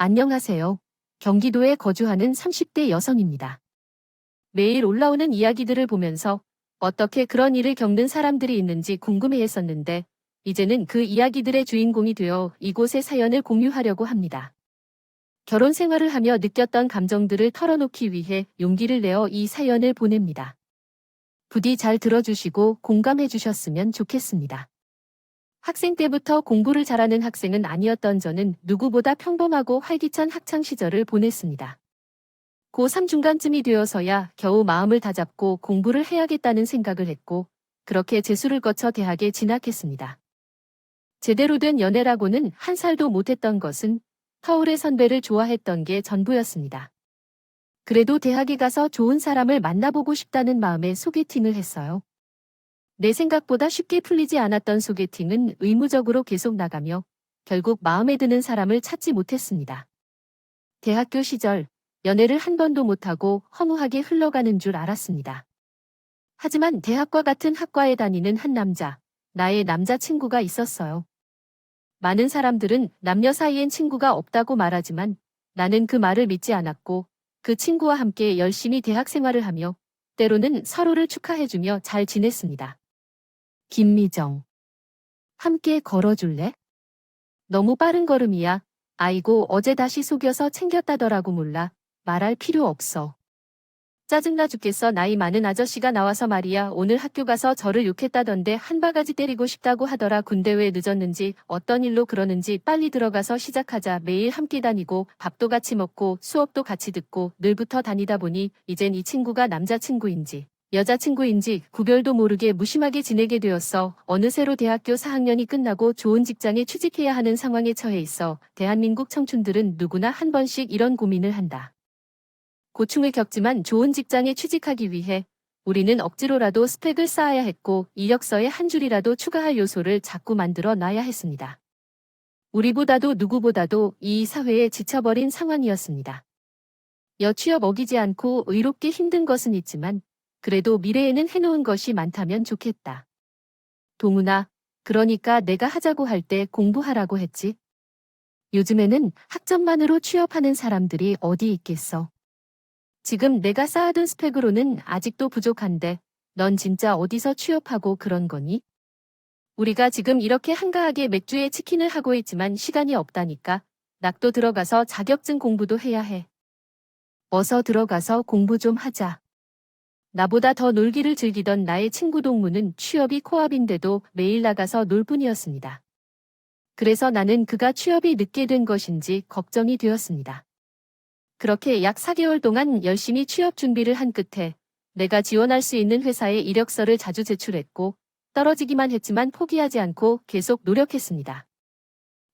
안녕하세요. 경기도에 거주하는 30대 여성입니다. 매일 올라오는 이야기들을 보면서 어떻게 그런 일을 겪는 사람들이 있는지 궁금해했었는데, 이제는 그 이야기들의 주인공이 되어 이곳의 사연을 공유하려고 합니다. 결혼 생활을 하며 느꼈던 감정들을 털어놓기 위해 용기를 내어 이 사연을 보냅니다. 부디 잘 들어주시고 공감해 주셨으면 좋겠습니다. 학생 때부터 공부를 잘하는 학생은 아니었던 저는 누구보다 평범하고 활기찬 학창 시절을 보냈습니다. 고3 중간쯤이 되어서야 겨우 마음을 다잡고 공부를 해야겠다는 생각을 했고, 그렇게 재수를 거쳐 대학에 진학했습니다. 제대로 된 연애라고는 한 살도 못했던 것은 서울의 선배를 좋아했던 게 전부였습니다. 그래도 대학에 가서 좋은 사람을 만나보고 싶다는 마음에 소개팅을 했어요. 내 생각보다 쉽게 풀리지 않았던 소개팅은 의무적으로 계속 나가며 결국 마음에 드는 사람을 찾지 못했습니다. 대학교 시절 연애를 한 번도 못하고 허무하게 흘러가는 줄 알았습니다. 하지만 대학과 같은 학과에 다니는 한 남자, 나의 남자친구가 있었어요. 많은 사람들은 남녀 사이엔 친구가 없다고 말하지만 나는 그 말을 믿지 않았고 그 친구와 함께 열심히 대학 생활을 하며 때로는 서로를 축하해주며 잘 지냈습니다. 김미정. 함께 걸어줄래? 너무 빠른 걸음이야. 아이고, 어제 다시 속여서 챙겼다더라고. 몰라. 말할 필요 없어. 짜증나 죽겠어. 나이 많은 아저씨가 나와서 말이야. 오늘 학교 가서 저를 욕했다던데 한 바가지 때리고 싶다고 하더라. 군대 왜 늦었는지 어떤 일로 그러는지 빨리 들어가서 시작하자. 매일 함께 다니고 밥도 같이 먹고 수업도 같이 듣고 늘부터 다니다 보니 이젠 이 친구가 남자친구인지 여자친구인지 구별도 모르게 무심하게 지내게 되었어. 어느새로 대학교 4학년이 끝나고 좋은 직장에 취직해야 하는 상황에 처해 있어. 대한민국 청춘들은 누구나 한 번씩 이런 고민을 한다. 고충을 겪지만 좋은 직장에 취직하기 위해 우리는 억지로라도 스펙을 쌓아야 했고 이력서에 한 줄이라도 추가할 요소를 자꾸 만들어 놔야 했습니다. 우리보다도 누구보다도 이 사회에 지쳐버린 상황이었습니다. 여취업 어기지 않고 의롭게 힘든 것은 있지만 그래도 미래에는 해놓은 것이 많다면 좋겠다. 동훈아, 그러니까 내가 하자고 할 때 공부하라고 했지. 요즘에는 학점만으로 취업하는 사람들이 어디 있겠어. 지금 내가 쌓아둔 스펙으로는 아직도 부족한데 넌 진짜 어디서 취업하고 그런 거니? 우리가 지금 이렇게 한가하게 맥주에 치킨을 하고 있지만 시간이 없다니까. 낙도 들어가서 자격증 공부도 해야 해. 어서 들어가서 공부 좀 하자. 나보다 더 놀기를 즐기던 나의 친구 동무는 취업이 코앞인데도 매일 나가서 놀 뿐이었습니다. 그래서 나는 그가 취업이 늦게 된 것인지 걱정이 되었습니다. 그렇게 약 4개월 동안 열심히 취업 준비를 한 끝에 내가 지원할 수 있는 회사에 이력서를 자주 제출했고 떨어지기만 했지만 포기하지 않고 계속 노력했습니다.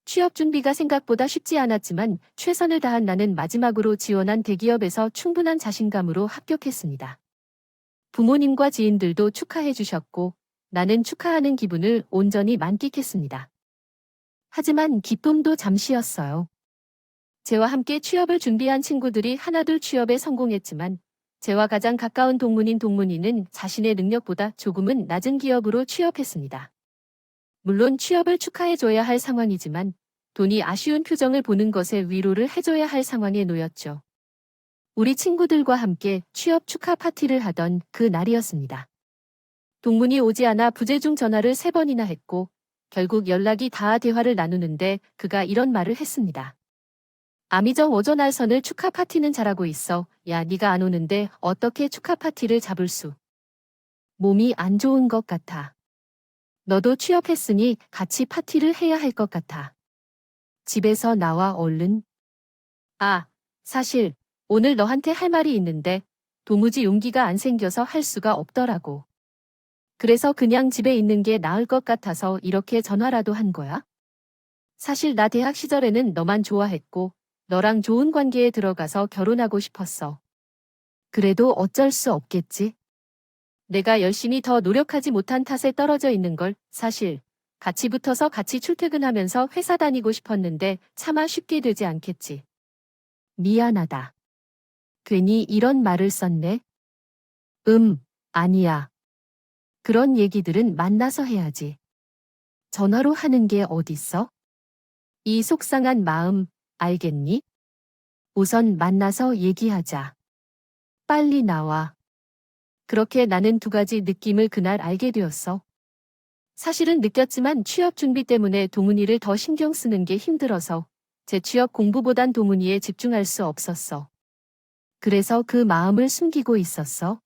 취업 준비가 생각보다 쉽지 않았지만 최선을 다한 나는 마지막으로 지원한 대기업에서 충분한 자신감으로 합격했습니다. 부모님과 지인들도 축하해 주셨고 나는 축하하는 기분을 온전히 만끽했습니다. 하지만 기쁨도 잠시였어요. 저와 함께 취업을 준비한 친구들이 하나둘 취업에 성공했지만 저와 가장 가까운 동문인 동문이는 자신의 능력보다 조금은 낮은 기업으로 취업했습니다. 물론 취업을 축하해줘야 할 상황이지만 돈이 아쉬운 표정을 보는 것에 위로를 해줘야 할 상황에 놓였죠. 우리 친구들과 함께 취업 축하 파티를 하던 그 날이었습니다. 동문이 오지 않아 부재중 전화를 3번이나 했고 결국 연락이 닿아 대화를 나누는데 그가 이런 말을 했습니다. 아미정 오전 알선을 축하 파티는 잘하고 있어. 야, 네가 안 오는데 어떻게 축하 파티를 잡을 수? 몸이 안 좋은 것 같아. 너도 취업했으니 같이 파티를 해야 할 것 같아. 집에서 나와 얼른. 아, 사실 오늘 너한테 할 말이 있는데 도무지 용기가 안 생겨서 할 수가 없더라고. 그래서 그냥 집에 있는 게 나을 것 같아서 이렇게 전화라도 한 거야. 사실 나 대학 시절에는 너만 좋아했고 너랑 좋은 관계에 들어가서 결혼하고 싶었어. 그래도 어쩔 수 없겠지. 내가 열심히 더 노력하지 못한 탓에 떨어져 있는 걸. 사실 같이 붙어서 같이 출퇴근하면서 회사 다니고 싶었는데 차마 쉽게 되지 않겠지. 미안하다. 괜히 이런 말을 썼네. 아니야. 그런 얘기들은 만나서 해야지. 전화로 하는 게 어딨어? 이 속상한 마음 알겠니? 우선 만나서 얘기하자. 빨리 나와. 그렇게 나는 두 가지 느낌을 그날 알게 되었어. 사실은 느꼈지만 취업 준비 때문에 동훈이를 더 신경 쓰는 게 힘들어서 제 취업 공부보단 동훈이에 집중할 수 없었어. 그래서 그 마음을 숨기고 있었어.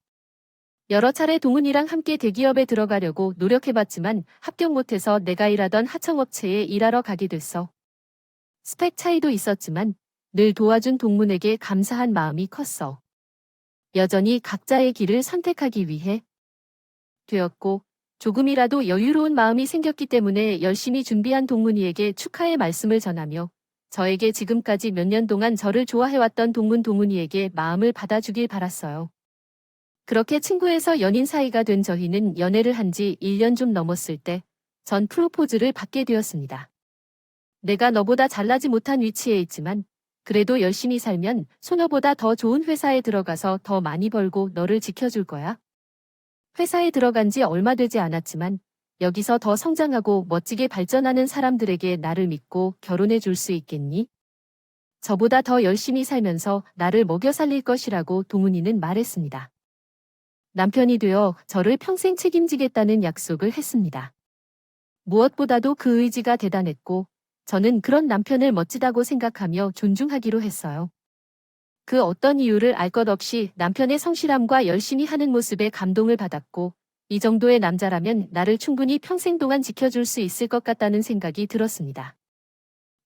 여러 차례 동훈이랑 함께 대기업에 들어가려고 노력해봤지만 합격 못해서 내가 일하던 하청업체에 일하러 가게 됐어. 스펙 차이도 있었지만 늘 도와준 동문에게 감사한 마음이 컸어. 여전히 각자의 길을 선택하기 위해 되었고 조금이라도 여유로운 마음이 생겼기 때문에 열심히 준비한 동문이에게 축하의 말씀을 전하며 저에게 지금까지 몇 년 동안 저를 좋아해왔던 동문이에게 마음을 받아주길 바랐어요. 그렇게 친구에서 연인 사이가 된 저희는 연애를 한 지 1년 좀 넘었을 때 전 프로포즈를 받게 되었습니다. 내가 너보다 잘나지 못한 위치에 있지만 그래도 열심히 살면 소너보다 더 좋은 회사에 들어가서 더 많이 벌고 너를 지켜줄 거야. 회사에 들어간 지 얼마 되지 않았지만 여기서 더 성장하고 멋지게 발전하는 사람들에게 나를 믿고 결혼해 줄 수 있겠니? 저보다 더 열심히 살면서 나를 먹여 살릴 것이라고 동훈이는 말했습니다. 남편이 되어 저를 평생 책임지겠다는 약속을 했습니다. 무엇보다도 그 의지가 대단했고 저는 그런 남편을 멋지다고 생각하며 존중하기로 했어요. 그 어떤 이유를 알 것 없이 남편의 성실함과 열심히 하는 모습에 감동을 받았고 이 정도의 남자라면 나를 충분히 평생 동안 지켜줄 수 있을 것 같다는 생각이 들었습니다.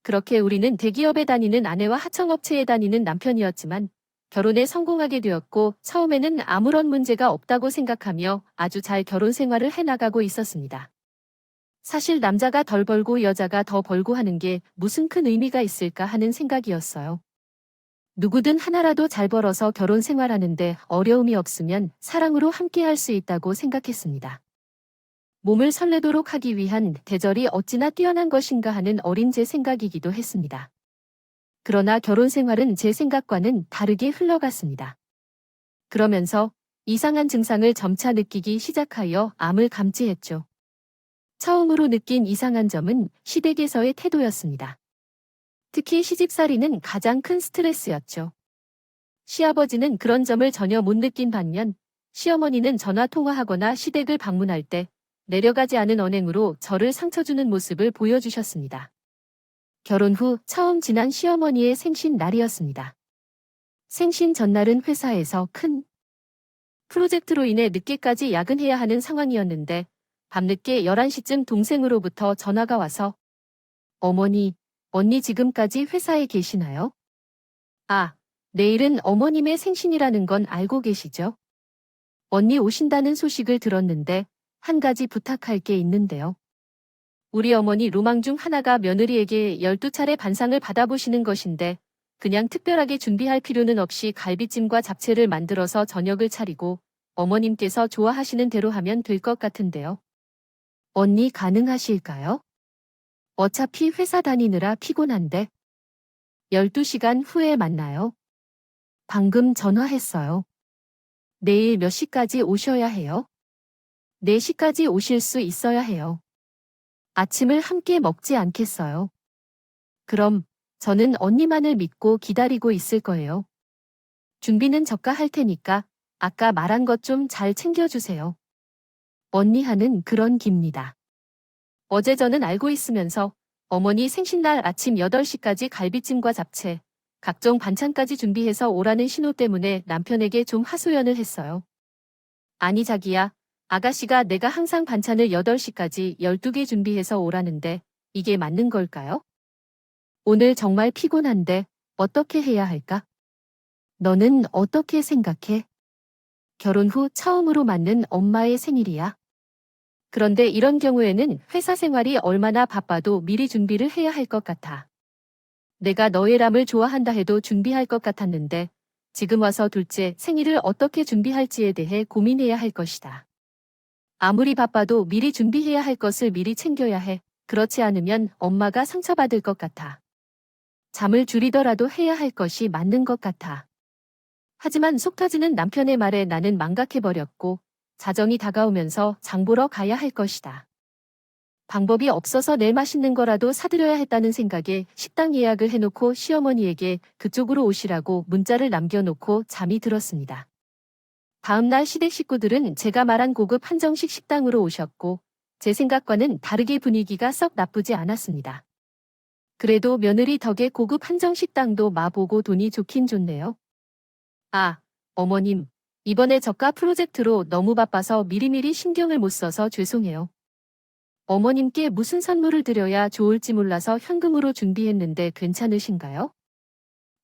그렇게 우리는 대기업에 다니는 아내와 하청업체에 다니는 남편이었지만 결혼에 성공하게 되었고 처음에는 아무런 문제가 없다고 생각하며 아주 잘 결혼 생활을 해나가고 있었습니다. 사실 남자가 덜 벌고 여자가 더 벌고 하는 게 무슨 큰 의미가 있을까 하는 생각이었어요. 누구든 하나라도 잘 벌어서 결혼 생활하는데 어려움이 없으면 사랑으로 함께 할 수 있다고 생각했습니다. 몸을 설레도록 하기 위한 대절이 어찌나 뛰어난 것인가 하는 어린 제 생각이기도 했습니다. 그러나 결혼 생활은 제 생각과는 다르게 흘러갔습니다. 그러면서 이상한 증상을 점차 느끼기 시작하여 암을 감지했죠. 처음으로 느낀 이상한 점은 시댁에서의 태도였습니다. 특히 시집살이는 가장 큰 스트레스였죠. 시아버지는 그런 점을 전혀 못 느낀 반면 시어머니는 전화 통화하거나 시댁을 방문할 때 내려가지 않은 언행으로 저를 상처 주는 모습을 보여주셨습니다. 결혼 후 처음 지난 시어머니의 생신 날이었습니다. 생신 전날은 회사에서 큰 프로젝트로 인해 늦게까지 야근해야 하는 상황이었는데 밤늦게 11시쯤 동생으로부터 전화가 와서 어머니, 언니 지금까지 회사에 계시나요? 아, 내일은 어머님의 생신이라는 건 알고 계시죠? 언니 오신다는 소식을 들었는데 한 가지 부탁할 게 있는데요. 우리 어머니 로망 중 하나가 며느리에게 12차례 반상을 받아보시는 것인데 그냥 특별하게 준비할 필요는 없이 갈비찜과 잡채를 만들어서 저녁을 차리고 어머님께서 좋아하시는 대로 하면 될 것 같은데요. 언니 가능하실까요? 어차피 회사 다니느라 피곤한데 12시간 후에 만나요. 방금 전화했어요. 내일 몇 시까지 오셔야 해요? 4시까지 오실 수 있어야 해요. 아침을 함께 먹지 않겠어요? 그럼 저는 언니만을 믿고 기다리고 있을 거예요. 준비는 저가 할 테니까 아까 말한 것 좀 잘 챙겨주세요. 언니 하는 그런 깁니다. 어제 저는 알고 있으면서 어머니 생신날 아침 8시까지 갈비찜과 잡채, 각종 반찬까지 준비해서 오라는 신호 때문에 남편에게 좀 하소연을 했어요. 아니 자기야, 아가씨가 내가 항상 반찬을 8시까지 12개 준비해서 오라는데 이게 맞는 걸까요? 오늘 정말 피곤한데 어떻게 해야 할까? 너는 어떻게 생각해? 결혼 후 처음으로 맞는 엄마의 생일이야. 그런데 이런 경우에는 회사 생활이 얼마나 바빠도 미리 준비를 해야 할 것 같아. 내가 너의 람을 좋아한다 해도 준비할 것 같았는데 지금 와서 둘째 생일을 어떻게 준비할지에 대해 고민해야 할 것이다. 아무리 바빠도 미리 준비해야 할 것을 미리 챙겨야 해. 그렇지 않으면 엄마가 상처받을 것 같아. 잠을 줄이더라도 해야 할 것이 맞는 것 같아. 하지만 속 터지는 남편의 말에 나는 망각해버렸고 자정이 다가오면서 장 보러 가야 할 것이다. 방법이 없어서 내 맛있는 거라도 사드려야 했다는 생각에 식당 예약을 해놓고 시어머니에게 그쪽으로 오시라고 문자를 남겨놓고 잠이 들었습니다. 다음날 시댁 식구들은 제가 말한 고급 한정식 식당으로 오셨고 제 생각과는 다르게 분위기가 썩 나쁘지 않았습니다. 그래도 며느리 덕에 고급 한정식당도 마보고 돈이 좋긴 좋네요. 아, 어머님, 이번에 저가 프로젝트로 너무 바빠서 미리미리 신경을 못 써서 죄송해요. 어머님께 무슨 선물을 드려야 좋을지 몰라서 현금으로 준비했는데 괜찮으신가요?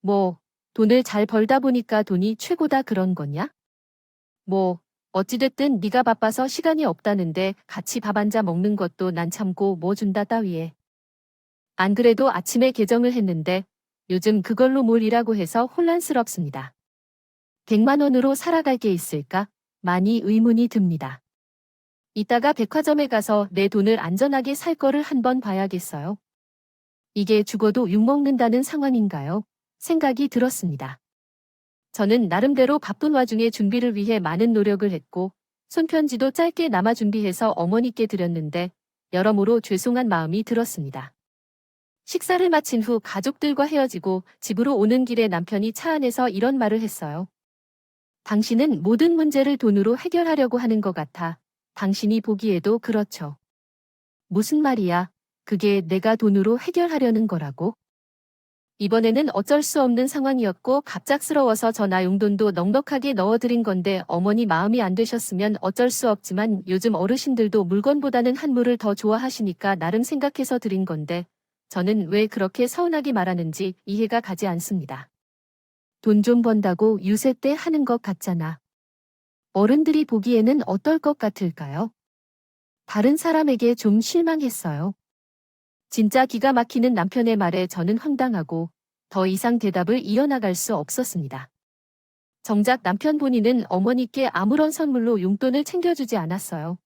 뭐, 돈을 잘 벌다 보니까 돈이 최고다 그런 거냐? 뭐, 어찌됐든 네가 바빠서 시간이 없다는데 같이 밥 한자 먹는 것도 난 참고 뭐 준다 따위에. 안 그래도 아침에 개정을 했는데 요즘 그걸로 뭘 이라고 해서 혼란스럽습니다. 100만 원으로 살아갈 게 있을까? 많이 의문이 듭니다. 이따가 백화점에 가서 내 돈을 안전하게 살 거를 한번 봐야겠어요. 이게 죽어도 욕먹는다는 상황인가요? 생각이 들었습니다. 저는 나름대로 바쁜 와중에 준비를 위해 많은 노력을 했고 손편지도 짧게 남아 준비해서 어머니께 드렸는데 여러모로 죄송한 마음이 들었습니다. 식사를 마친 후 가족들과 헤어지고 집으로 오는 길에 남편이 차 안에서 이런 말을 했어요. 당신은 모든 문제를 돈으로 해결하려고 하는 것 같아. 당신이 보기에도 그렇죠. 무슨 말이야? 그게 내가 돈으로 해결하려는 거라고? 이번에는 어쩔 수 없는 상황이었고 갑작스러워서 전화 용돈도 넉넉하게 넣어드린 건데 어머니 마음이 안 되셨으면 어쩔 수 없지만 요즘 어르신들도 물건보다는 한물을 더 좋아하시니까 나름 생각해서 드린 건데 저는 왜 그렇게 서운하게 말하는지 이해가 가지 않습니다. 돈 좀 번다고 유세 때 하는 것 같잖아. 어른들이 보기에는 어떨 것 같을까요? 다른 사람에게 좀 실망했어요. 진짜 기가 막히는 남편의 말에 저는 황당하고 더 이상 대답을 이어나갈 수 없었습니다. 정작 남편 본인은 어머니께 아무런 선물로 용돈을 챙겨주지 않았어요.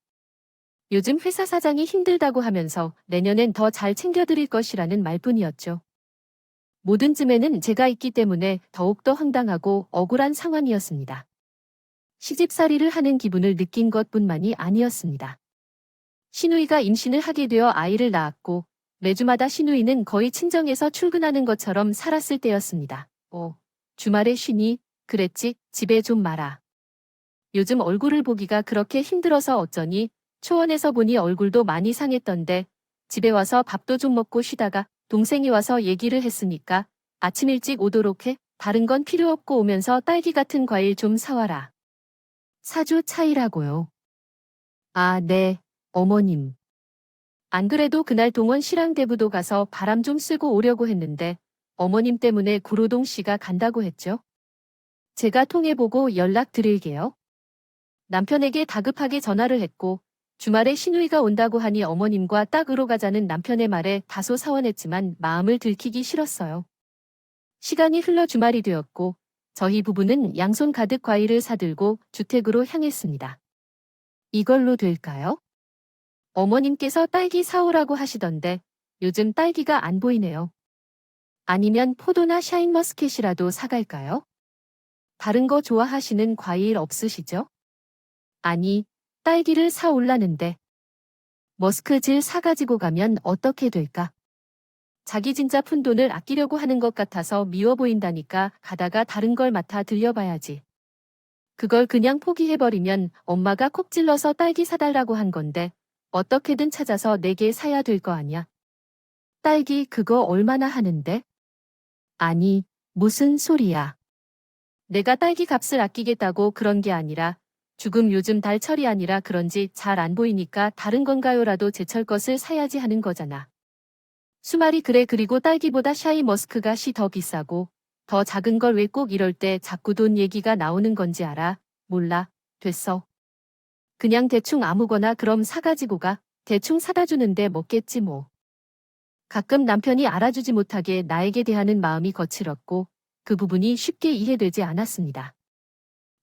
요즘 회사 사장이 힘들다고 하면서 내년엔 더 잘 챙겨드릴 것이라는 말뿐이었죠. 모든 쯤에는 제가 있기 때문에 더욱더 황당하고 억울한 상황이었습니다. 시집살이를 하는 기분을 느낀 것뿐만이 아니었습니다. 시누이가 임신을 하게 되어 아이를 낳았고 매주마다 시누이는 거의 친정에서 출근하는 것처럼 살았을 때였습니다. 주말에 쉬니? 그랬지, 집에 좀 마라. 요즘 얼굴을 보기가 그렇게 힘들어서 어쩌니? 초원에서 보니 얼굴도 많이 상했던데 집에 와서 밥도 좀 먹고 쉬다가 동생이 와서 얘기를 했으니까 아침 일찍 오도록 해. 다른 건 필요 없고 오면서 딸기 같은 과일 좀 사와라. 사주 차이라고요. 아, 네, 어머님. 안 그래도 그날 동원 시랑대부도 가서 바람 좀 쐬고 오려고 했는데 어머님 때문에 구로동 씨가 간다고 했죠. 제가 통해보고 연락드릴게요. 남편에게 다급하게 전화를 했고 주말에 시누이가 온다고 하니 어머님과 딱으로 가자는 남편의 말에 다소 서운했지만 마음을 들키기 싫었어요. 시간이 흘러 주말이 되었고 저희 부부는 양손 가득 과일을 사들고 주택으로 향했습니다. 이걸로 될까요? 어머님께서 딸기 사오라고 하시던데 요즘 딸기가 안 보이네요. 아니면 포도나 샤인머스켓이라도 사갈까요? 다른 거 좋아하시는 과일 없으시죠? 아니, 딸기를 사올라는데 머스크질 사가지고 가면 어떻게 될까? 자기 진짜 푼돈을 아끼려고 하는 것 같아서 미워 보인다니까 가다가 다른 걸 맡아 들려봐야지. 그걸 그냥 포기해버리면 엄마가 콕 찔러서 딸기 사달라고 한 건데 어떻게든 찾아서 내게 사야 될 거 아냐. 딸기 그거 얼마나 하는데? 아니, 무슨 소리야. 내가 딸기 값을 아끼겠다고 그런 게 아니라 죽음 요즘 달철이 아니라 그런지 잘 안 보이니까 다른 건가요라도 제철 것을 사야지 하는 거잖아. 수말이 그래 그리고 딸기보다 샤인머스크가 더 비싸고 더 작은 걸 왜 꼭 이럴 때 자꾸 돈 얘기가 나오는 건지 알아? 몰라. 됐어. 그냥 대충 아무거나 그럼 사가지고 가. 대충 사다 주는데 먹겠지 뭐. 가끔 남편이 알아주지 못하게 나에게 대하는 마음이 거칠었고 그 부분이 쉽게 이해되지 않았습니다.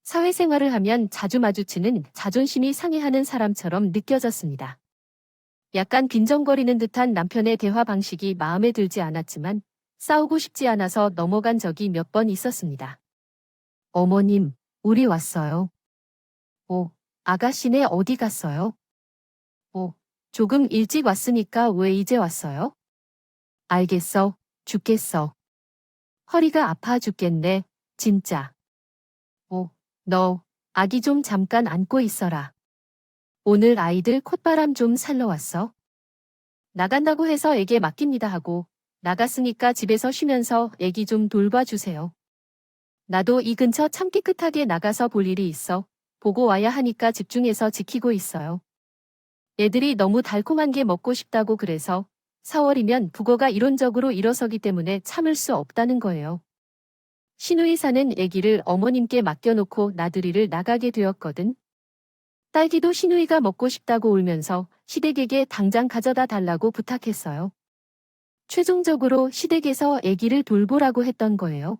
사회생활을 하면 자주 마주치는 자존심이 상해하는 사람처럼 느껴졌습니다. 약간 빈정거리는 듯한 남편의 대화 방식이 마음에 들지 않았지만 싸우고 싶지 않아서 넘어간 적이 몇 번 있었습니다. 어머님, 우리 왔어요. 아가씨네 어디 갔어요? 조금 일찍 왔으니까 왜 이제 왔어요? 알겠어. 죽겠어. 허리가 아파 죽겠네. 진짜. 너, 아기 좀 잠깐 안고 있어라. 오늘 아이들 콧바람 좀 살러 왔어. 나간다고 해서 애게 맡깁니다 하고 나갔으니까 집에서 쉬면서 애기 좀 돌봐주세요. 나도 이 근처 참 깨끗하게 나가서 볼 일이 있어. 보고 와야 하니까 집중해서 지키고 있어요. 애들이 너무 달콤한 게 먹고 싶다고 그래서 4월이면 북어가 이론적으로 일어서기 때문에 참을 수 없다는 거예요. 신우이 사는 애기를 어머님께 맡겨놓고 나들이를 나가게 되었거든. 딸기도 신우이가 먹고 싶다고 울면서 시댁에게 당장 가져다 달라고 부탁했어요. 최종적으로 시댁에서 애기를 돌보라고 했던 거예요.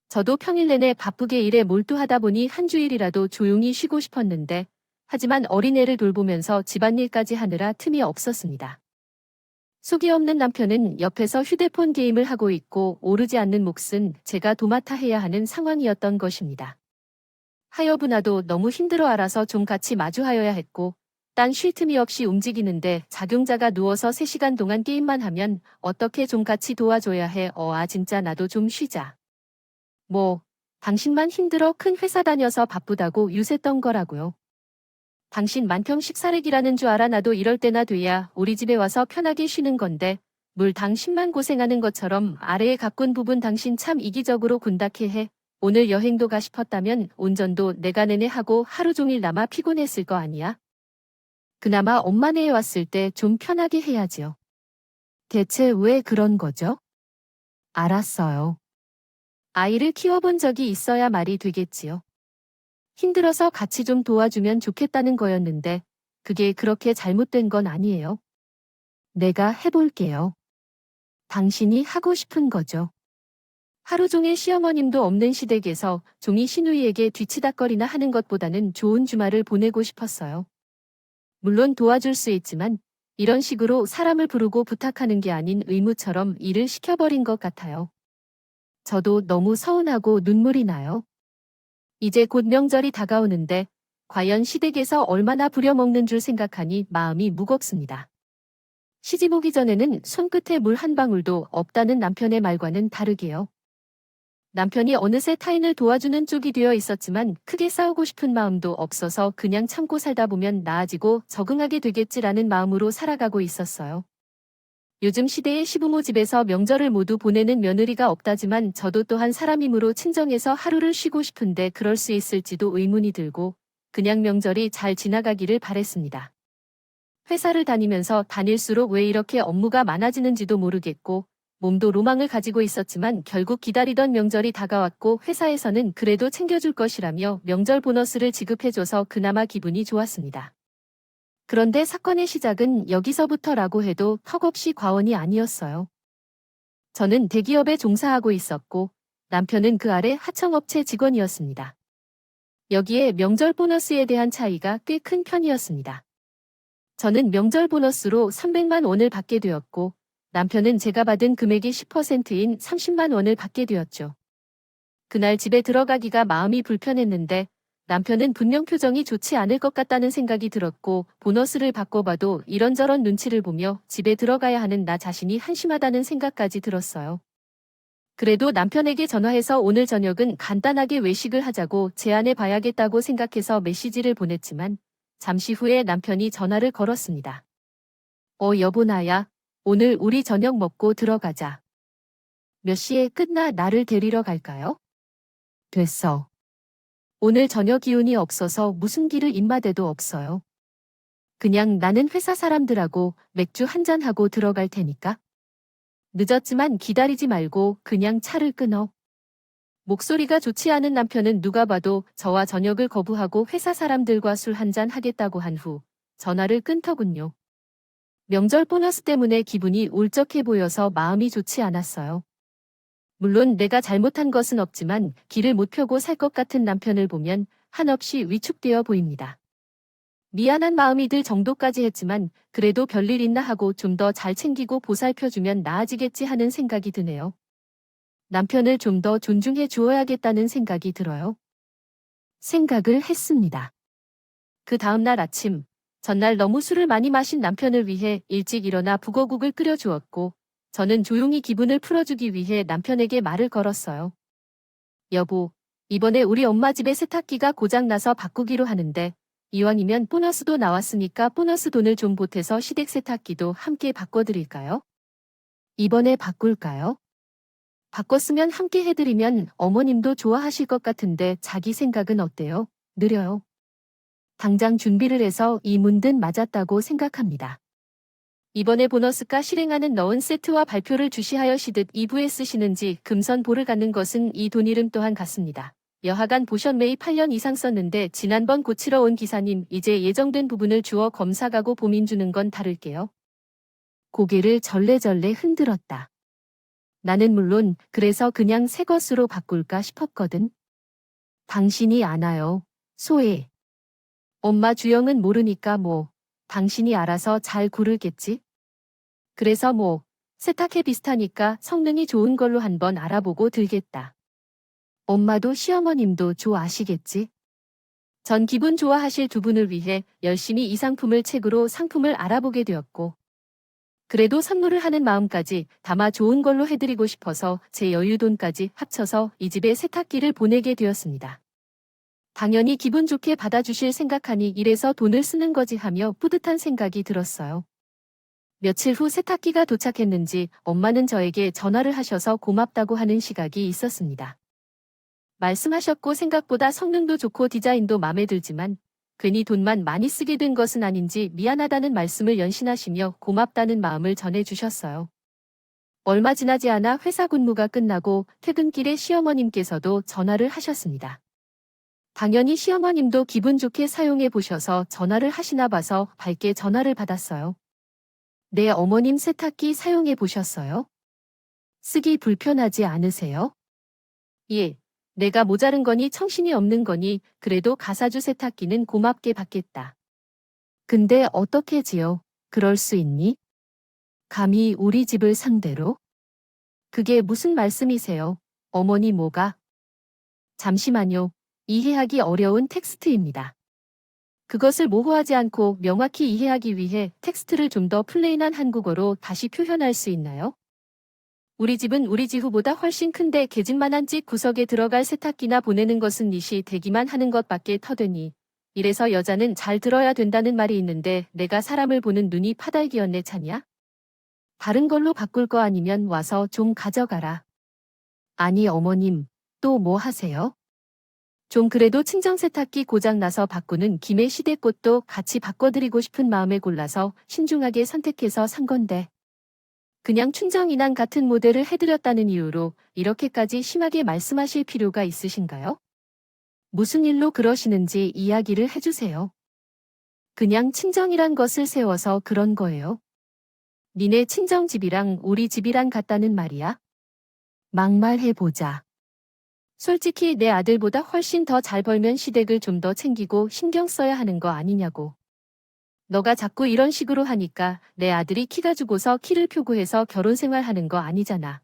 저도 평일 내내 바쁘게 일에 몰두하다 보니 한 주일이라도 조용히 쉬고 싶었는데 하지만 어린애를 돌보면서 집안일까지 하느라 틈이 없었습니다. 속이 없는 남편은 옆에서 휴대폰 게임을 하고 있고 오르지 않는 몫은 제가 도맡아 해야 하는 상황이었던 것입니다. 하여부나도 너무 힘들어 알아서 좀 같이 마주하여야 했고 딴 쉴 틈이 없이 움직이는데 작용자가 누워서 3시간 동안 게임만 하면 어떻게 좀 같이 도와줘야 해. 진짜 나도 좀 쉬자. 당신만 힘들어 큰 회사 다녀서 바쁘다고 유세했던 거라고요. 당신 만평식 사례기라는 줄 알아. 나도 이럴 때나 돼야 우리 집에 와서 편하게 쉬는 건데 물 당신만 고생하는 것처럼 아래에 가꾼 부분 당신 참 이기적으로 군닥해 해. 오늘 여행도 가 싶었다면 운전도 내가 내내 하고 하루 종일 남아 피곤했을 거 아니야? 그나마 엄마네에 왔을 때 좀 편하게 해야지요. 대체 왜 그런 거죠? 알았어요. 아이를 키워본 적이 있어야 말이 되겠지요. 힘들어서 같이 좀 도와주면 좋겠다는 거였는데 그게 그렇게 잘못된 건 아니에요. 내가 해볼게요. 당신이 하고 싶은 거죠. 하루 종일 시어머님도 없는 시댁에서 종이 시누이에게 뒤치다꺼리나 하는 것보다는 좋은 주말을 보내고 싶었어요. 물론 도와줄 수 있지만 이런 식으로 사람을 부르고 부탁하는 게 아닌 의무처럼 일을 시켜버린 것 같아요. 저도 너무 서운하고 눈물이 나요. 이제 곧 명절이 다가오는데 과연 시댁에서 얼마나 부려먹는 줄 생각하니 마음이 무겁습니다. 시집 오기 전에는 손끝에 물 한 방울도 없다는 남편의 말과는 다르게요. 남편이 어느새 타인을 도와주는 쪽이 되어 있었지만 크게 싸우고 싶은 마음도 없어서 그냥 참고 살다 보면 나아지고 적응하게 되겠지라는 마음으로 살아가고 있었어요. 요즘 시대의 시부모 집에서 명절을 모두 보내는 며느리가 없다지만 저도 또한 사람이므로 친정에서 하루를 쉬고 싶은데 그럴 수 있을지도 의문이 들고 그냥 명절이 잘 지나가기를 바랬습니다. 회사를 다니면서 다닐수록 왜 이렇게 업무가 많아지는지도 모르겠고 몸도 로망을 가지고 있었지만 결국 기다리던 명절이 다가왔고 회사에서는 그래도 챙겨줄 것이라며 명절 보너스를 지급해줘서 그나마 기분이 좋았습니다. 그런데 사건의 시작은 여기서부터라고 해도 턱없이 과언이 아니었어요. 저는 대기업에 종사하고 있었고 남편은 그 아래 하청업체 직원이었습니다. 여기에 명절 보너스에 대한 차이가 꽤 큰 편이었습니다. 저는 명절 보너스로 300만 원을 받게 되었고 남편은 제가 받은 금액의 10%인 30만 원을 받게 되었죠. 그날 집에 들어가기가 마음이 불편했는데 남편은 분명 표정이 좋지 않을 것 같다는 생각이 들었고 보너스를 받고 봐도 이런저런 눈치를 보며 집에 들어가야 하는 나 자신이 한심하다는 생각까지 들었어요. 그래도 남편에게 전화해서 오늘 저녁은 간단하게 외식을 하자고 제안해 봐야겠다고 생각해서 메시지를 보냈지만 잠시 후에 남편이 전화를 걸었습니다. 여보 나야. 오늘 우리 저녁 먹고 들어가자. 몇 시에 끝나 나를 데리러 갈까요? 됐어. 오늘 저녁 기운이 없어서 무슨 길을 입맛에도 없어요. 그냥 나는 회사 사람들하고 맥주 한잔하고 들어갈 테니까. 늦었지만 기다리지 말고 그냥 차를 끊어. 목소리가 좋지 않은 남편은 누가 봐도 저와 저녁을 거부하고 회사 사람들과 술 한잔 하겠다고 한 후 전화를 끊더군요. 명절 보너스 때문에 기분이 울적해 보여서 마음이 좋지 않았어요. 물론 내가 잘못한 것은 없지만 길을 못 펴고 살 것 같은 남편을 보면 한없이 위축되어 보입니다. 미안한 마음이 들 정도까지 했지만 그래도 별일 있나 하고 좀 더 잘 챙기고 보살펴주면 나아지겠지 하는 생각이 드네요. 남편을 좀 더 존중해 주어야겠다는 생각이 들어요. 생각을 했습니다. 그 다음날 아침 전날 너무 술을 많이 마신 남편을 위해 일찍 일어나 북어국을 끓여주었고, 저는 조용히 기분을 풀어주기 위해 남편에게 말을 걸었어요. 여보, 이번에 우리 엄마 집에 세탁기가 고장나서 바꾸기로 하는데, 이왕이면 보너스도 나왔으니까 보너스 돈을 좀 보태서 시댁 세탁기도 함께 바꿔드릴까요? 이번에 바꿀까요? 바꿨으면 함께 해드리면 어머님도 좋아하실 것 같은데 자기 생각은 어때요? 느려요. 당장 준비를 해서 이 문든 맞았다고 생각합니다. 이번에 보너스가 실행하는 넣은 세트와 발표를 주시하여시듯 2부에 쓰시는지 금선보를 갖는 것은 이 돈 이름 또한 같습니다. 여하간 보션 매입 8년 이상 썼는데 지난번 고치러 온 기사님 이제 예정된 부분을 주어 검사 가고 보민 주는 건 다를게요. 고개를 절레절레 흔들었다. 나는 물론 그래서 그냥 새 것으로 바꿀까 싶었거든. 당신이 아나요, 소혜. 엄마 주영은 모르니까 뭐, 당신이 알아서 잘 고르겠지? 그래서 뭐, 세탁해 비슷하니까 성능이 좋은 걸로 한번 알아보고 들겠다. 엄마도 시어머님도 좋아하시겠지? 전 기분 좋아하실 두 분을 위해 열심히 이 상품을 책으로 상품을 알아보게 되었고, 그래도 선물을 하는 마음까지 담아 좋은 걸로 해드리고 싶어서 제 여유돈까지 합쳐서 이 집에 세탁기를 보내게 되었습니다. 당연히 기분 좋게 받아주실 생각하니 이래서 돈을 쓰는 거지 하며 뿌듯한 생각이 들었어요. 며칠 후 세탁기가 도착했는지 엄마는 저에게 전화를 하셔서 고맙다고 하는 시각이 있었습니다. 말씀하셨고 생각보다 성능도 좋고 디자인도 마음에 들지만 괜히 돈만 많이 쓰게 된 것은 아닌지 미안하다는 말씀을 연신하시며 고맙다는 마음을 전해주셨어요. 얼마 지나지 않아 회사 근무가 끝나고 퇴근길에 시어머님께서도 전화를 하셨습니다. 당연히 시어머님도 기분 좋게 사용해 보셔서 전화를 하시나 봐서 밝게 전화를 받았어요. 네, 어머님 세탁기 사용해 보셨어요? 쓰기 불편하지 않으세요? 예. 내가 모자른 거니 청신이 없는 거니 그래도 가사주 세탁기는 고맙게 받겠다. 근데 어떻게 지요? 그럴 수 있니? 감히 우리 집을 상대로? 그게 무슨 말씀이세요? 어머니 뭐가? 잠시만요. 이해하기 어려운 텍스트입니다. 그것을 모호하지 않고 명확히 이해하기 위해 텍스트를 좀 더 플레인한 한국어로 다시 표현할 수 있나요? 우리 집은 우리 지후보다 훨씬 큰데 계집만한 집 구석에 들어갈 세탁기나 보내는 것은 니시 대기만 하는 것밖에 터되니. 이래서 여자는 잘 들어야 된다는 말이 있는데 내가 사람을 보는 눈이 파달기였네 차냐? 다른 걸로 바꿀 거 아니면 와서 좀 가져가라. 아니 어머님, 또 뭐 하세요? 좀 그래도 친정 세탁기 고장나서 바꾸는 김에 시댁꽃도 같이 바꿔드리고 싶은 마음에 골라서 신중하게 선택해서 산 건데. 그냥 춘정 이난 같은 모델을 해드렸다는 이유로 이렇게까지 심하게 말씀하실 필요가 있으신가요? 무슨 일로 그러시는지 이야기를 해주세요. 그냥 친정이란 것을 세워서 그런 거예요. 니네 친정집이랑 우리 집이랑 같다는 말이야? 막말해보자. 솔직히 내 아들보다 훨씬 더 잘 벌면 시댁을 좀 더 챙기고 신경 써야 하는 거 아니냐고. 너가 자꾸 이런 식으로 하니까 내 아들이 키가 주고서 키를 표고해서 결혼 생활하는 거 아니잖아.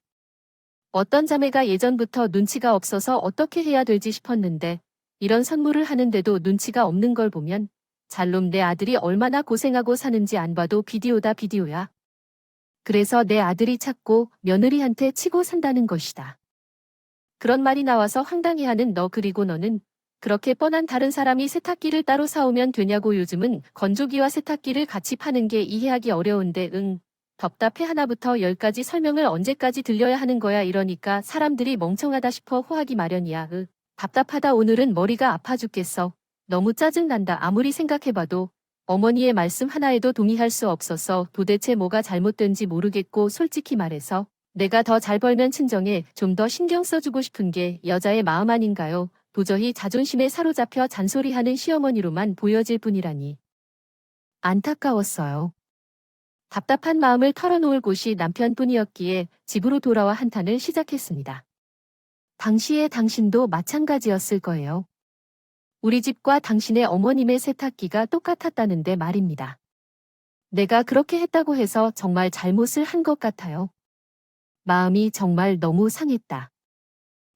어떤 자매가 예전부터 눈치가 없어서 어떻게 해야 될지 싶었는데 이런 선물을 하는데도 눈치가 없는 걸 보면 잘놈 내 아들이 얼마나 고생하고 사는지 안 봐도 비디오다 비디오야. 그래서 내 아들이 찾고 며느리한테 치고 산다는 것이다. 그런 말이 나와서 황당해하는 너 그리고 너는 그렇게 뻔한 다른 사람이 세탁기를 따로 사오면 되냐고 요즘은 건조기와 세탁기를 같이 파는 게 이해하기 어려운데 답답해 하나부터 10까지 설명을 언제까지 들려야 하는 거야 이러니까 사람들이 멍청하다 싶어 호하기 마련이야. 답답하다 오늘은 머리가 아파 죽겠어. 너무 짜증난다 아무리 생각해봐도 어머니의 말씀 하나에도 동의할 수 없어서 도대체 뭐가 잘못된지 모르겠고 솔직히 말해서 내가 더 잘 벌면 친정에 좀 더 신경 써주고 싶은 게 여자의 마음 아닌가요? 도저히 자존심에 사로잡혀 잔소리하는 시어머니로만 보여질 뿐이라니. 안타까웠어요. 답답한 마음을 털어놓을 곳이 남편뿐이었기에 집으로 돌아와 한탄을 시작했습니다. 당시에 당신도 마찬가지였을 거예요. 우리 집과 당신의 어머님의 세탁기가 똑같았다는데 말입니다. 내가 그렇게 했다고 해서 정말 잘못을 한 것 같아요. 마음이 정말 너무 상했다.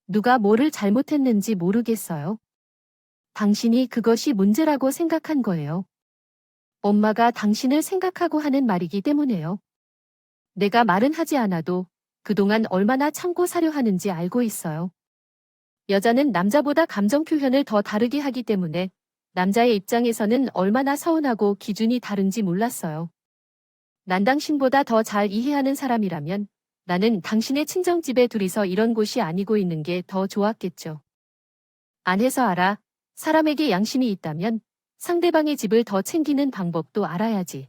누가 뭐를 잘못했는지 모르겠어요. 당신이 그것이 문제라고 생각한 거예요. 엄마가 당신을 생각하고 하는 말이기 때문에요. 내가 말은 하지 않아도 그동안 얼마나 참고 사려 하는지 알고 있어요. 여자는 남자보다 감정 표현을 더 다르게 하기 때문에 남자의 입장에서는 얼마나 서운하고 기준이 다른지 몰랐어요. 난 당신보다 더 잘 이해하는 사람이라면 나는 당신의 친정집에 둘이서 이런 곳이 아니고 있는 게 더 좋았겠죠. 안 해서 알아. 사람에게 양심이 있다면 상대방의 집을 더 챙기는 방법도 알아야지.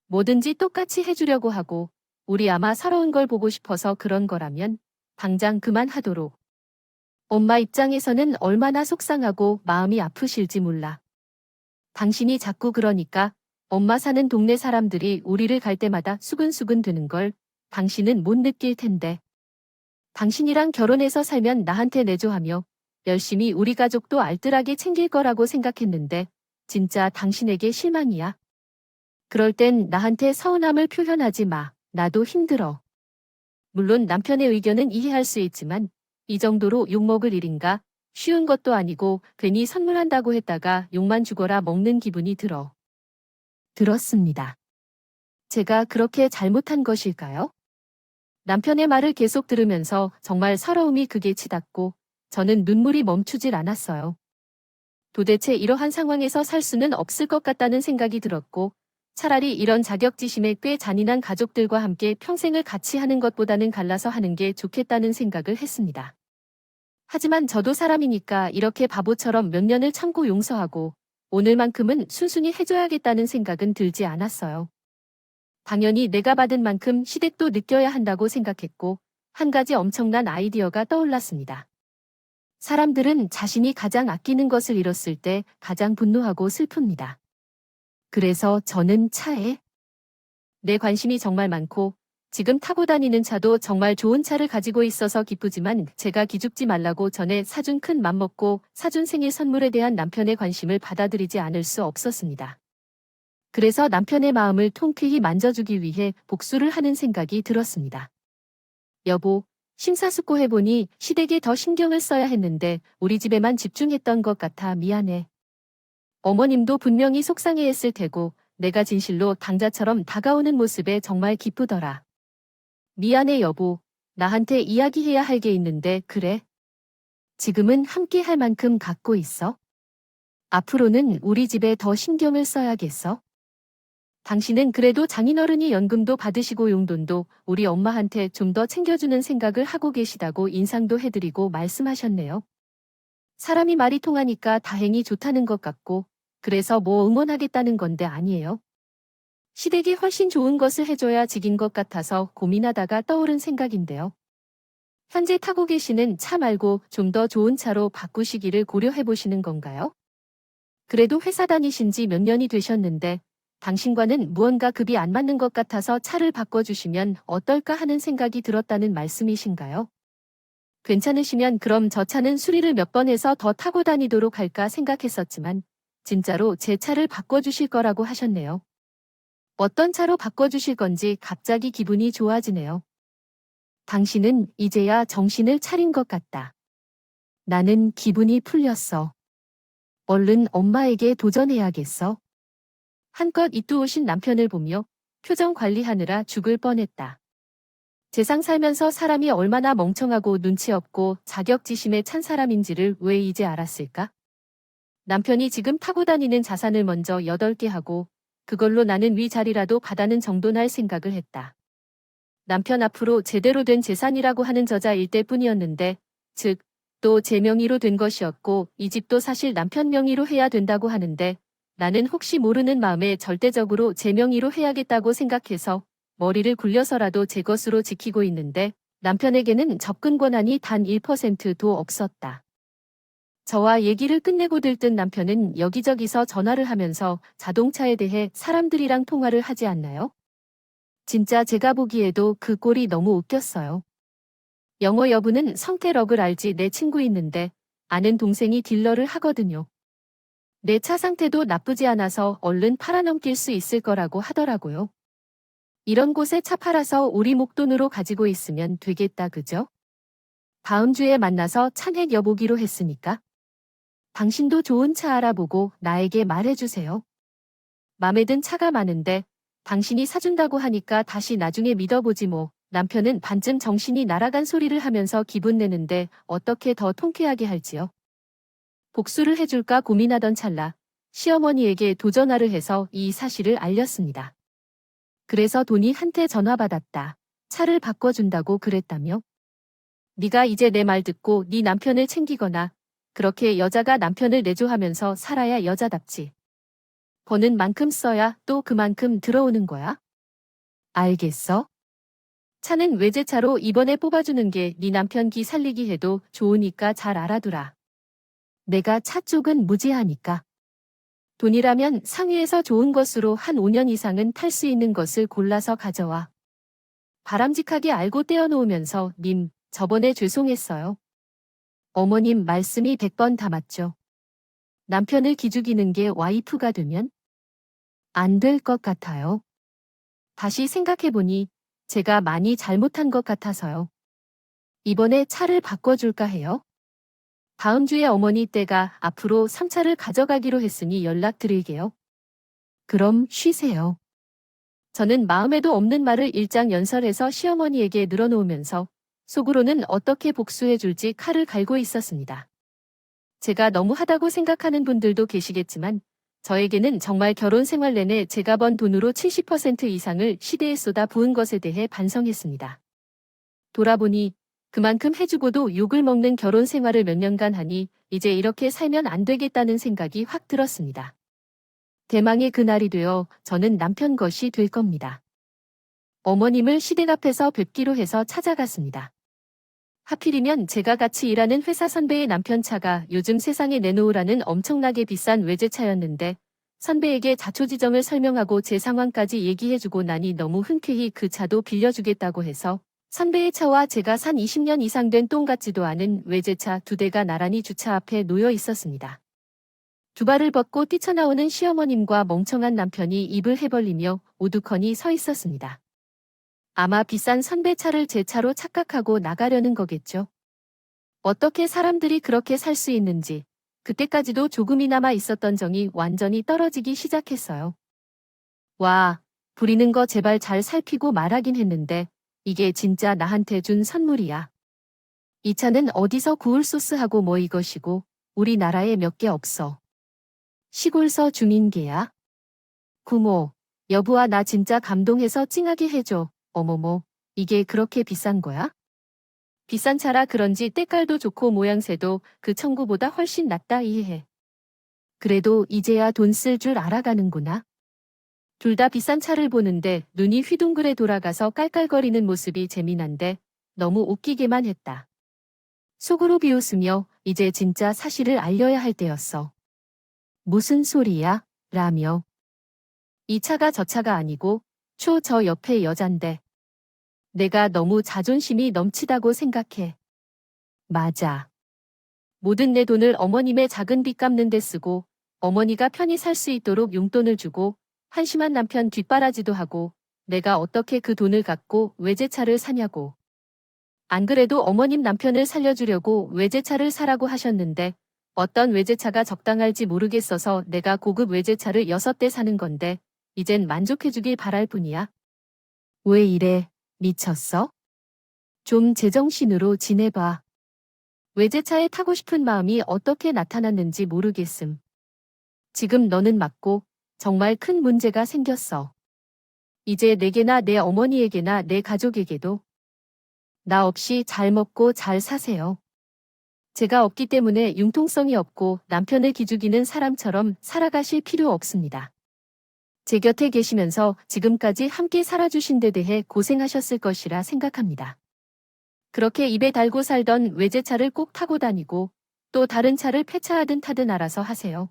뭐든지 똑같이 해주려고 하고 우리 아마 서러운 걸 보고 싶어서 그런 거라면 당장 그만하도록. 엄마 입장에서는 얼마나 속상하고 마음이 아프실지 몰라. 당신이 자꾸 그러니까 엄마 사는 동네 사람들이 우리를 갈 때마다 수근수근 드는 걸 당신은 못 느낄 텐데. 당신이랑 결혼해서 살면 나한테 내조하며 열심히 우리 가족도 알뜰하게 챙길 거라고 생각했는데 진짜 당신에게 실망이야. 그럴 땐 나한테 서운함을 표현하지 마. 나도 힘들어. 물론 남편의 의견은 이해할 수 있지만 이 정도로 욕먹을 일인가? 쉬운 것도 아니고 괜히 선물한다고 했다가 욕만 죽어라 먹는 기분이 들어. 들었습니다. 제가 그렇게 잘못한 것일까요? 남편의 말을 계속 들으면서 정말 서러움이 극에 치닫고 저는 눈물이 멈추질 않았어요. 도대체 이러한 상황에서 살 수는 없을 것 같다는 생각이 들었고 차라리 이런 자격지심에 꽤 잔인한 가족들과 함께 평생을 같이 하는 것보다는 갈라서 하는 게 좋겠다는 생각을 했습니다. 하지만 저도 사람이니까 이렇게 바보처럼 몇 년을 참고 용서하고 오늘만큼은 순순히 해줘야겠다는 생각은 들지 않았어요. 당연히 내가 받은 만큼 시댁도 느껴야 한다고 생각했고 한 가지 엄청난 아이디어가 떠올랐습니다. 사람들은 자신이 가장 아끼는 것을 잃었을 때 가장 분노하고 슬픕니다. 그래서 저는 차에 내 관심이 정말 많고 지금 타고 다니는 차도 정말 좋은 차를 가지고 있어서 기쁘지만 제가 기죽지 말라고 전에 사준 큰 맘먹고 사준 생일 선물에 대한 남편의 관심을 받아들이지 않을 수 없었습니다. 그래서 남편의 마음을 통쾌히 만져주기 위해 복수를 하는 생각이 들었습니다. 여보, 심사숙고해보니 시댁에 더 신경을 써야 했는데 우리 집에만 집중했던 것 같아 미안해. 어머님도 분명히 속상해했을 테고 내가 진실로 당자처럼 다가오는 모습에 정말 기쁘더라. 미안해 여보, 나한테 이야기해야 할 게 있는데 그래? 지금은 함께 할 만큼 갖고 있어? 앞으로는 우리 집에 더 신경을 써야겠어? 당신은 그래도 장인어른이 연금도 받으시고 용돈도 우리 엄마한테 좀 더 챙겨주는 생각을 하고 계시다고 인상도 해드리고 말씀하셨네요. 사람이 말이 통하니까 다행히 좋다는 것 같고 그래서 뭐 응원하겠다는 건데 아니에요. 시댁이 훨씬 좋은 것을 해줘야 직인 것 같아서 고민하다가 떠오른 생각인데요. 현재 타고 계시는 차 말고 좀 더 좋은 차로 바꾸시기를 고려해보시는 건가요? 그래도 회사 다니신 지 몇 년이 되셨는데 당신과는 무언가 급이 안 맞는 것 같아서 차를 바꿔주시면 어떨까 하는 생각이 들었다는 말씀이신가요? 괜찮으시면 그럼 저 차는 수리를 몇 번 해서 더 타고 다니도록 할까 생각했었지만 진짜로 제 차를 바꿔주실 거라고 하셨네요. 어떤 차로 바꿔주실 건지 갑자기 기분이 좋아지네요. 당신은 이제야 정신을 차린 것 같다. 나는 기분이 풀렸어. 얼른 엄마에게 도전해야겠어. 한껏 이뚜오신 남편을 보며 표정 관리하느라 죽을 뻔했다. 세상 살면서 사람이 얼마나 멍청하고 눈치 없고 자격지심에 찬 사람인지를 왜 이제 알았을까? 남편이 지금 타고 다니는 자산을 먼저 8개 하고 그걸로 나는 위자리라도 받아는 정도 날 생각을 했다. 남편 앞으로 제대로 된 재산이라고 하는 저자일 때뿐이었는데 즉 또 제 명의로 된 것이었고 이 집도 사실 남편 명의로 해야 된다고 하는데 나는 혹시 모르는 마음에 절대적으로 제 명의로 해야겠다고 생각해서 머리를 굴려서라도 제 것으로 지키고 있는데 남편에게는 접근 권한이 단 1%도 없었다. 저와 얘기를 끝내고 들뜬 남편은 여기저기서 전화를 하면서 자동차에 대해 사람들이랑 통화를 하지 않나요? 진짜 제가 보기에도 그 꼴이 너무 웃겼어요. 영어 여부는 성태럭을 알지 내 친구 있는데 아는 동생이 딜러를 하거든요. 내 차 상태도 나쁘지 않아서 얼른 팔아넘길 수 있을 거라고 하더라고요. 이런 곳에 차 팔아서 우리 목돈으로 가지고 있으면 되겠다 그죠? 다음 주에 만나서 차액 여보기로 했으니까. 당신도 좋은 차 알아보고 나에게 말해주세요. 맘에 든 차가 많은데 당신이 사준다고 하니까 다시 나중에 믿어보지 뭐. 남편은 반쯤 정신이 날아간 소리를 하면서 기분 내는데 어떻게 더 통쾌하게 할지요. 복수를 해줄까 고민하던 찰나 시어머니에게 도전화를 해서 이 사실을 알렸습니다. 그래서 돈이 한테 전화 받았다. 차를 바꿔준다고 그랬다며? 네가 이제 내 말 듣고 네 남편을 챙기거나 그렇게 여자가 남편을 내조하면서 살아야 여자답지. 버는 만큼 써야 또 그만큼 들어오는 거야. 알겠어? 차는 외제차로 이번에 뽑아주는 게 네 남편 기 살리기 해도 좋으니까 잘 알아두라. 내가 차 쪽은 무지하니까. 돈이라면 상위에서 좋은 것으로 한 5년 이상은 탈 수 있는 것을 골라서 가져와. 바람직하게 알고 떼어놓으면서 님, 저번에 죄송했어요. 어머님 말씀이 100번 다 맞죠. 남편을 기죽이는 게 와이프가 되면 안 될 것 같아요. 다시 생각해보니 제가 많이 잘못한 것 같아서요. 이번에 차를 바꿔줄까 해요? 다음 주에 어머니 댁가 앞으로 3차를 가져가기로 했으니 연락드릴게요. 그럼 쉬세요. 저는 마음에도 없는 말을 일장연설해서 시어머니에게 늘어놓으면서 속으로는 어떻게 복수해줄지 칼을 갈고 있었습니다. 제가 너무하다고 생각하는 분들도 계시겠지만 저에게는 정말 결혼 생활 내내 제가 번 돈으로 70% 이상을 시대에 쏟아 부은 것에 대해 반성했습니다. 돌아보니 그만큼 해주고도 욕을 먹는 결혼 생활을 몇 년간 하니 이제 이렇게 살면 안 되겠다는 생각이 확 들었습니다. 대망의 그날이 되어 저는 남편 것이 될 겁니다. 어머님을 시댁 앞에서 뵙기로 해서 찾아갔습니다. 하필이면 제가 같이 일하는 회사 선배의 남편 차가 요즘 세상에 내놓으라는 엄청나게 비싼 외제차였는데 선배에게 자초지정을 설명하고 제 상황까지 얘기해주고 나니 너무 흔쾌히 그 차도 빌려주겠다고 해서 선배의 차와 제가 산 20년 이상 된 똥 같지도 않은 외제차 2대가 나란히 주차 앞에 놓여 있었습니다. 두 발을 벗고 뛰쳐나오는 시어머님과 멍청한 남편이 입을 해벌리며 오두커니 서 있었습니다. 아마 비싼 선배 차를 제 차로 착각하고 나가려는 거겠죠. 어떻게 사람들이 그렇게 살 수 있는지 그때까지도 조금이나마 있었던 정이 완전히 떨어지기 시작했어요. 와, 부리는 거 제발 잘 살피고 말하긴 했는데 이게 진짜 나한테 준 선물이야. 이 차는 어디서 구울 소스하고 뭐 이것이고 우리나라에 몇 개 없어. 시골서 주민개야. 구모, 여보아 나 진짜 감동해서 찡하게 해줘. 어머머, 이게 그렇게 비싼 거야? 비싼 차라 그런지 때깔도 좋고 모양새도 그 청구보다 훨씬 낫다 이해해. 그래도 이제야 돈 쓸 줄 알아가는구나. 둘 다 비싼 차를 보는데 눈이 휘둥그레 돌아가서 깔깔거리는 모습이 재미난데 너무 웃기게만 했다. 속으로 비웃으며 이제 진짜 사실을 알려야 할 때였어. 무슨 소리야? 라며. 이 차가 저 차가 아니고 저 옆에 여잔데. 내가 너무 자존심이 넘치다고 생각해. 맞아. 모든 내 돈을 어머님의 작은 빚 갚는 데 쓰고 어머니가 편히 살 수 있도록 용돈을 주고 한심한 남편 뒷바라지도 하고 내가 어떻게 그 돈을 갖고 외제차를 사냐고. 안 그래도 어머님 남편을 살려주려고 외제차를 사라고 하셨는데 어떤 외제차가 적당할지 모르겠어서 내가 고급 외제차를 6대 사는 건데 이젠 만족해주길 바랄 뿐이야. 왜 이래? 미쳤어? 좀 제정신으로 지내봐. 외제차에 타고 싶은 마음이 어떻게 나타났는지 모르겠음. 지금 너는 맞고 정말 큰 문제가 생겼어. 이제 내게나 내 어머니에게나 내 가족에게도 나 없이 잘 먹고 잘 사세요. 제가 없기 때문에 융통성이 없고 남편을 기죽이는 사람처럼 살아가실 필요 없습니다. 제 곁에 계시면서 지금까지 함께 살아주신 데 대해 고생하셨을 것이라 생각합니다. 그렇게 입에 달고 살던 외제차를 꼭 타고 다니고 또 다른 차를 폐차하든 타든 알아서 하세요.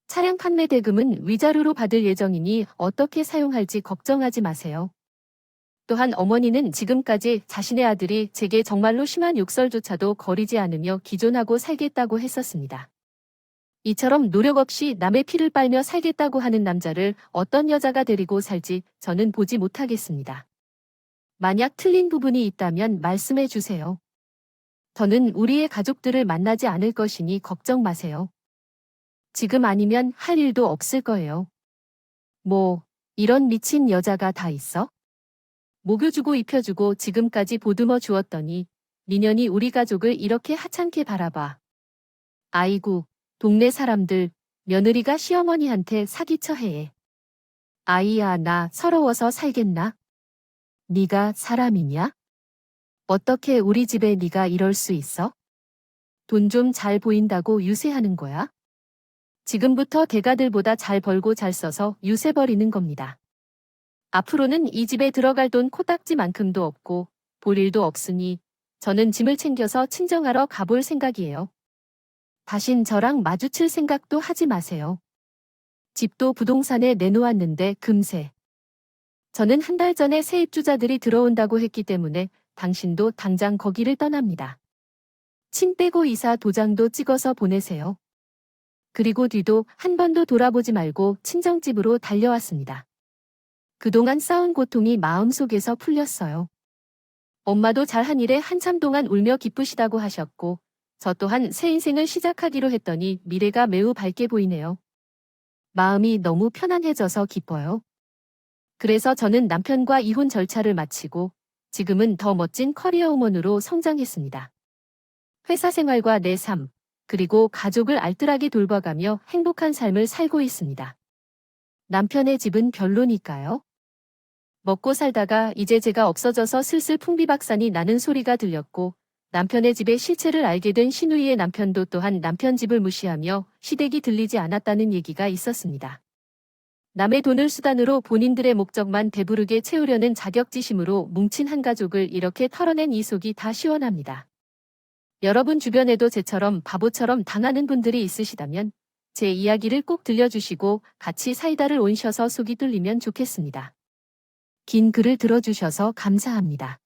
차량 판매 대금은 위자료로 받을 예정이니 어떻게 사용할지 걱정하지 마세요. 또한 어머니는 지금까지 자신의 아들이 제게 정말로 심한 욕설조차도 거리지 않으며 기존하고 살겠다고 했었습니다. 이처럼 노력 없이 남의 피를 빨며 살겠다고 하는 남자를 어떤 여자가 데리고 살지 저는 보지 못하겠습니다. 만약 틀린 부분이 있다면 말씀해 주세요. 저는 우리의 가족들을 만나지 않을 것이니 걱정 마세요. 지금 아니면 할 일도 없을 거예요. 뭐, 이런 미친 여자가 다 있어? 먹여주고 입혀주고 지금까지 보듬어 주었더니 니년이 우리 가족을 이렇게 하찮게 바라봐. 아이고, 동네 사람들, 며느리가 시어머니한테 사기쳐 해. 아이야, 나 서러워서 살겠나? 네가 사람이냐? 어떻게 우리 집에 네가 이럴 수 있어? 돈 좀 잘 보인다고 유세하는 거야? 지금부터 대가들보다 잘 벌고 잘 써서 유세 버리는 겁니다. 앞으로는 이 집에 들어갈 돈 코딱지만큼도 없고 볼 일도 없으니 저는 짐을 챙겨서 친정하러 가볼 생각이에요. 다신 저랑 마주칠 생각도 하지 마세요. 집도 부동산에 내놓았는데 금세. 저는 한 달 전에 새 입주자들이 들어온다고 했기 때문에 당신도 당장 거기를 떠납니다. 침 빼고 이사 도장도 찍어서 보내세요. 그리고 뒤도 한 번도 돌아보지 말고 친정집으로 달려왔습니다. 그동안 쌓은 고통이 마음속에서 풀렸어요. 엄마도 잘한 일에 한참 동안 울며 기쁘시다고 하셨고, 저 또한 새 인생을 시작하기로 했더니 미래가 매우 밝게 보이네요. 마음이 너무 편안해져서 기뻐요. 그래서 저는 남편과 이혼 절차를 마치고 지금은 더 멋진 커리어우먼으로 성장했습니다. 회사 생활과 내 삶, 그리고 가족을 알뜰하게 돌봐가며 행복한 삶을 살고 있습니다. 남편의 집은 별로니까요. 먹고 살다가 이제 제가 없어져서 슬슬 풍비박산이 나는 소리가 들렸고 남편의 집의 실체를 알게 된 시누이의 남편도 또한 남편 집을 무시하며 시댁이 들리지 않았다는 얘기가 있었습니다. 남의 돈을 수단으로 본인들의 목적만 배부르게 채우려는 자격지심으로 뭉친 한 가족을 이렇게 털어낸 이 속이 다 시원합니다. 여러분 주변에도 제처럼 바보처럼 당하는 분들이 있으시다면 제 이야기를 꼭 들려주시고 같이 사이다를 온셔서 속이 뚫리면 좋겠습니다. 긴 글을 들어주셔서 감사합니다.